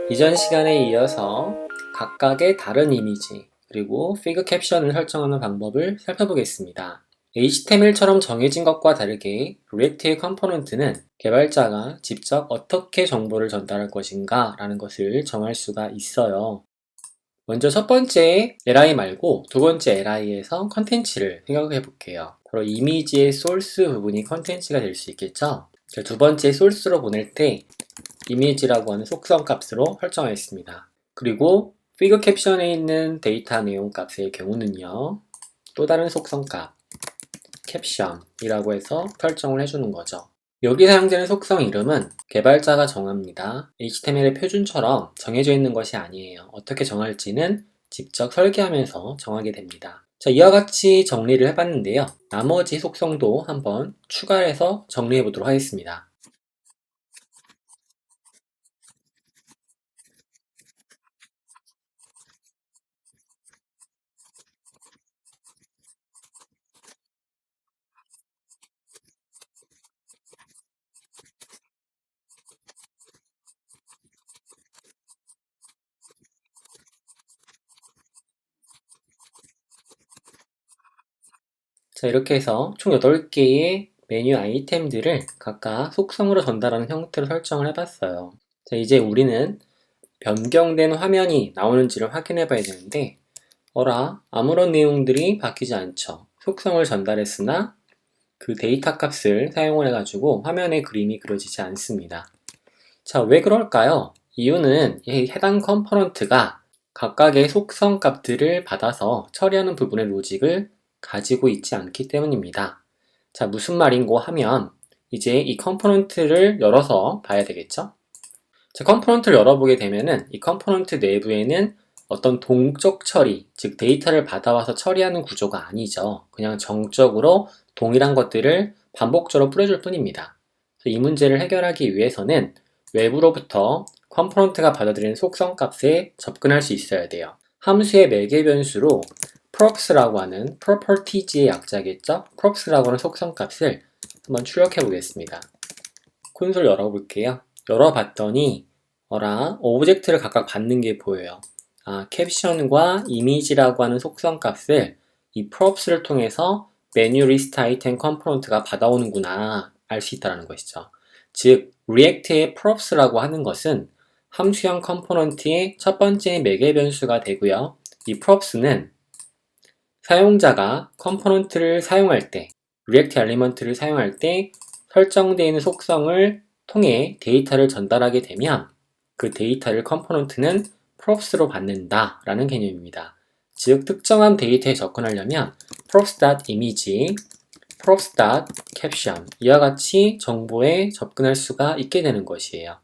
이전 시간에 이어서 각각의 다른 이미지 그리고 피그 캡션을 설정하는 방법을 살펴보겠습니다. HTML처럼 정해진 것과 다르게 리액트의 컴포넌트는 개발자가 직접 어떻게 정보를 전달할 것인가 라는 것을 정할 수가 있어요. 먼저 첫 번째 li 말고 두 번째 li에서 컨텐츠를 생각해 볼게요. 바로 이미지의 소스 부분이 컨텐츠가 될 수 있겠죠? 두 번째 소스로 보낼 때 이미지라고 하는 속성 값으로 설정하였습니다. 그리고 피그 캡션에 있는 데이터 내용 값의 경우는요, 또 다른 속성 값, 캡션이라고 해서 설정을 해주는 거죠. 여기 사용되는 속성 이름은 개발자가 정합니다. HTML의 표준처럼 정해져 있는 것이 아니에요. 어떻게 정할지는 직접 설계하면서 정하게 됩니다. 자, 이와 같이 정리를 해봤는데요. 나머지 속성도 한번 추가해서 정리해 보도록 하겠습니다. 자, 이렇게 해서 총 8개의 메뉴 아이템들을 각각 속성으로 전달하는 형태로 설정을 해봤어요. 자, 이제 우리는 변경된 화면이 나오는지를 확인해 봐야 되는데, 아무런 내용들이 바뀌지 않죠. 속성을 전달했으나 그 데이터 값을 사용을 해가지고 화면에 그림이 그려지지 않습니다. 자, 왜 그럴까요? 이유는 이 해당 컴포넌트가 각각의 속성 값들을 받아서 처리하는 부분의 로직을 가지고 있지 않기 때문입니다. 자, 무슨 말인고 하면 이제 이 컴포넌트를 열어서 봐야 되겠죠? 자, 컴포넌트를 열어보게 되면은 이 컴포넌트 내부에는 어떤 동적 처리, 즉 데이터를 받아와서 처리하는 구조가 아니죠. 그냥 정적으로 동일한 것들을 반복적으로 뿌려줄 뿐입니다. 이 문제를 해결하기 위해서는 외부로부터 컴포넌트가 받아들이는 속성 값에 접근할 수 있어야 돼요. 함수의 매개 변수로 props라고 하는 properties의 약자겠죠? props라고 하는 속성 값을 한번 출력해 보겠습니다. 콘솔 열어볼게요. 열어봤더니 오브젝트를 각각 받는 게 보여요. 캡션과 이미지라고 하는 속성 값을 이 props를 통해서 메뉴 리스트 아이템 컴포넌트가 받아오는구나 알 수 있다는 것이죠. 즉, 리액트의 props라고 하는 것은 함수형 컴포넌트의 첫 번째 매개 변수가 되고요. 이 props는 사용자가 컴포넌트를 사용할 때, 리액트 엘리먼트를 사용할 때 설정되어 있는 속성을 통해 데이터를 전달하게 되면 그 데이터를 컴포넌트는 props로 받는다 라는 개념입니다. 즉, 특정한 데이터에 접근하려면 props.image, props.caption 이와 같이 정보에 접근할 수가 있게 되는 것이에요.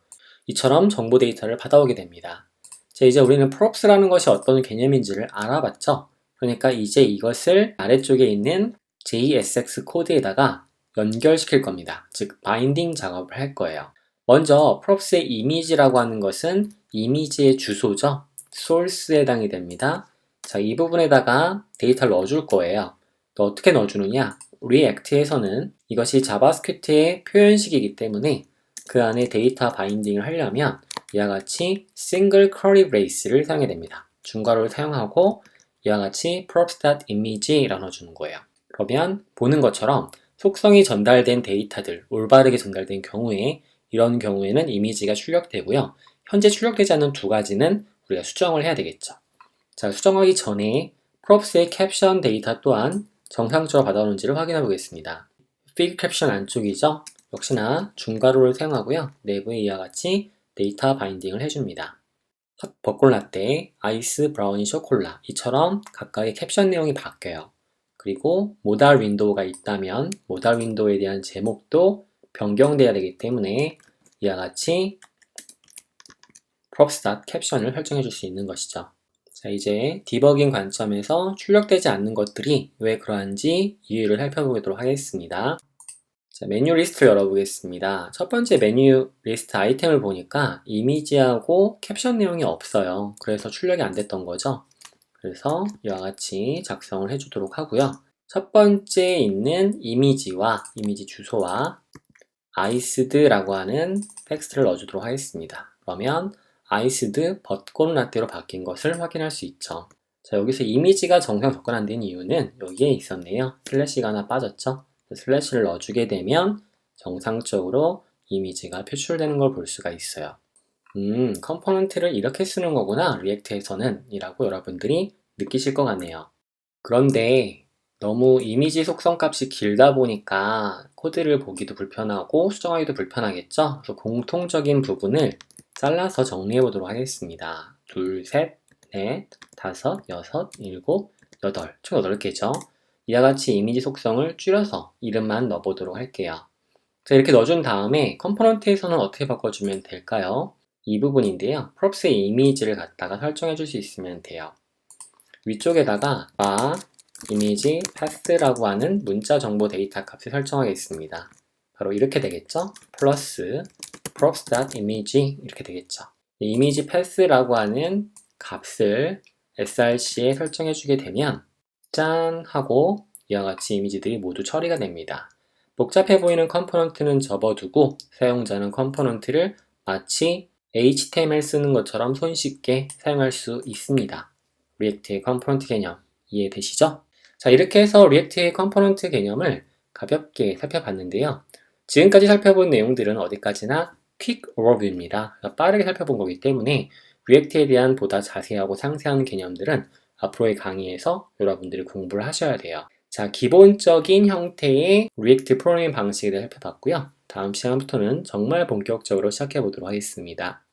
이처럼 정보 데이터를 받아오게 됩니다. 자, 이제 우리는 props라는 것이 어떤 개념인지를 알아봤죠? 그러니까 이제 이것을 아래쪽에 있는 JSX 코드에다가 연결시킬 겁니다. 즉, 바인딩 작업을 할 거예요. 먼저 props의 이미지라고 하는 것은 이미지의 주소죠. source에 해당이 됩니다. 자, 이 부분에다가 데이터를 넣어줄 거예요. 또 어떻게 넣어주느냐? React에서는 이것이 자바스크립트의 표현식이기 때문에 그 안에 데이터 바인딩을 하려면 이와 같이 single curly brace를 사용해야 됩니다. 중괄호를 사용하고 이와 같이 props.image라고 넣어주는 거예요. 그러면 보는 것처럼 속성이 전달된 데이터들, 올바르게 전달된 경우에 이런 경우에는 이미지가 출력되고요. 현재 출력되지 않는 두 가지는 우리가 수정을 해야 되겠죠. 자, 수정하기 전에 props의 캡션 데이터 또한 정상적으로 받아오는지를 확인해 보겠습니다. fig 캡션 안쪽이죠. 역시나 중괄호를 사용하고요. 내부에 이와 같이 데이터 바인딩을 해줍니다. 벚꽃 라떼, 아이스 브라우니 쇼콜라 이처럼 각각의 캡션 내용이 바뀌어요. 그리고 모달 윈도우가 있다면 모달 윈도우에 대한 제목도 변경돼야 되기 때문에 이와 같이 props.caption을 설정해 줄 수 있는 것이죠. 자, 이제 디버깅 관점에서 출력되지 않는 것들이 왜 그러한지 이유를 살펴보도록 하겠습니다. 자, 메뉴 리스트를 열어보겠습니다. 첫 번째 메뉴 리스트 아이템을 보니까 이미지하고 캡션 내용이 없어요. 그래서 출력이 안 됐던 거죠. 그래서 이와 같이 작성을 해주도록 하고요. 첫 번째 있는 이미지와 이미지 주소와 iced라고 하는 텍스트를 넣어주도록 하겠습니다. 그러면 iced 벚꽃 라떼로 바뀐 것을 확인할 수 있죠. 자, 여기서 이미지가 정상 접근 안 된 이유는 여기에 있었네요. 슬래시가 하나 빠졌죠. 슬래시를 넣어주게 되면 정상적으로 이미지가 표출되는 걸 볼 수가 있어요. 컴포넌트를 이렇게 쓰는 거구나, 리액트에서는 이라고 여러분들이 느끼실 것 같네요. 그런데 너무 이미지 속성 값이 길다 보니까 코드를 보기도 불편하고 수정하기도 불편하겠죠? 그래서 공통적인 부분을 잘라서 정리해 보도록 하겠습니다. 둘, 셋, 넷, 다섯, 여섯, 일곱, 여덟, 총 8개죠. 이와 같이 이미지 속성을 줄여서 이름만 넣어보도록 할게요. 자, 이렇게 넣어준 다음에 컴포넌트에서는 어떻게 바꿔주면 될까요? 이 부분인데요. props의 이미지를 갖다가 설정해 줄 수 있으면 돼요. 위쪽에다가 이미지 path라고 하는 문자 정보 데이터 값을 설정하겠습니다. 바로 이렇게 되겠죠? 플러스 props.image 이렇게 되겠죠. 이미지 path라고 하는 값을 src에 설정해 주게 되면 짠 하고 이와 같이 이미지들이 모두 처리가 됩니다. 복잡해 보이는 컴포넌트는 접어두고 사용자는 컴포넌트를 마치 HTML 쓰는 것처럼 손쉽게 사용할 수 있습니다. 리액트의 컴포넌트 개념 이해되시죠? 자, 이렇게 해서 리액트의 컴포넌트 개념을 가볍게 살펴봤는데요. 지금까지 살펴본 내용들은 어디까지나 퀵 오버뷰입니다. 빠르게 살펴본 거기 때문에 리액트에 대한 보다 자세하고 상세한 개념들은 앞으로의 강의에서 여러분들이 공부를 하셔야 돼요. 자, 기본적인 형태의 리액트 프로그래밍 방식에 대해 살펴봤고요. 다음 시간부터는 정말 본격적으로 시작해 보도록 하겠습니다.